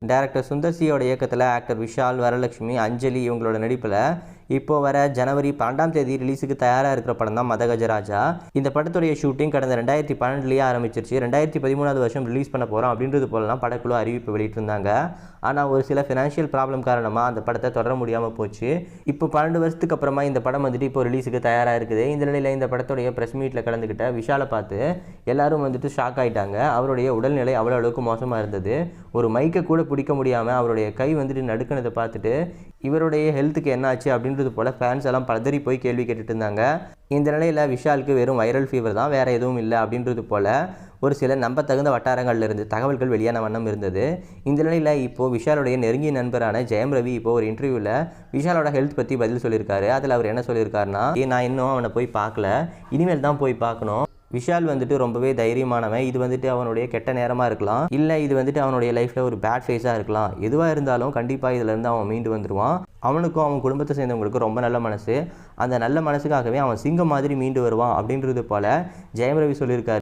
Director Sundar சியோட இயக்கத்தில் actor Vishal, Varalakshmi, அஞ்சலி இவங்களோட நடிப்பில் இப்போ வர ஜனவரி 12ஆம் தேதி ரிலீஸுக்கு தயாராக இருக்கிற படம் தான் மதகஜராஜா. இந்த படத்துடைய ஷூட்டிங் கடந்த 2012 ஆரம்பிச்சிருச்சு. 2013 வருஷம் ரிலீஸ் பண்ண போகிறோம் அப்படின்றது போலலாம் படக்குழு அறிவிப்பு வெளியிட்டிருந்தாங்க. ஆனால் ஒரு சில ஃபினான்ஷியல் ப்ராப்ளம் காரணமாக அந்த படத்தை தொடர முடியாமல் போச்சு. இப்போ 12 வருஷத்துக்கு அப்புறமா இந்த படம் வந்துட்டு இப்போ ரிலீஸுக்கு தயாராக இருக்குது. இந்த நிலையில் இந்த படத்துடைய ப்ரெஸ் மீட்டில் கலந்துக்கிட்ட விஷாலை பார்த்து எல்லாரும் வந்துட்டு ஷாக் ஆகிட்டாங்க. அவருடைய உடல்நிலை அவ்வளோ அளவுக்கு மோசமாக இருந்தது. ஒரு மைக்கை கூட பிடிக்க முடியாமல் அவருடைய கை வந்துட்டு நடுக்கினதை பார்த்துட்டு இவருடைய ஹெல்த்துக்கு என்ன ஆச்சு அப்படின்றது போல் ஃபேன்ஸ் எல்லாம் பதறி போய் கேள்வி கேட்டுட்டு இருந்தாங்க. இந்த நிலையில் விஷாலுக்கு வெறும் வைரல் ஃபீவர் தான், வேறு எதுவும் இல்லை அப்படின்றது போல் ஒரு சில நம்பத்தகுந்த வட்டாரங்களில் இருந்து தகவல்கள் வெளியான வண்ணம் இருந்தது. இந்த நிலையில் இப்போது விஷாலுடைய நெருங்கிய நண்பரான ஜெயம் ரவி இப்போது ஒரு இன்டர்வியூவில் விஷாலோட ஹெல்த் பற்றி பதில் சொல்லியிருக்காரு. அதில் அவர் என்ன சொல்லியிருக்காருன்னா, நான் இன்னும் அவனை போய் பார்க்கல, இனிமேல் தான் போய் பார்க்கணும். விஷால் வந்துட்டு ரொம்பவே தைரியமானவன். இது வந்துட்டு அவனுடைய கெட்ட நேரமாக இருக்கலாம், இல்லை இது வந்துட்டு அவனுடைய லைஃப்பில் ஒரு பேட் ஃபேஸாக இருக்கலாம். எதுவாக இருந்தாலும் கண்டிப்பாக இதிலேருந்து அவன் மீண்டு வந்துடுவான். அவனுக்கும் அவன் குடும்பத்தை சேர்ந்தவங்களுக்கும் ரொம்ப நல்ல மனசு. அந்த நல்ல மனசுக்காகவே அவன் சிங்கம் மாதிரி மீண்டு வருவான் அப்படின்றது போல் ஜெயம் ரவி சொல்லியிருக்காரு.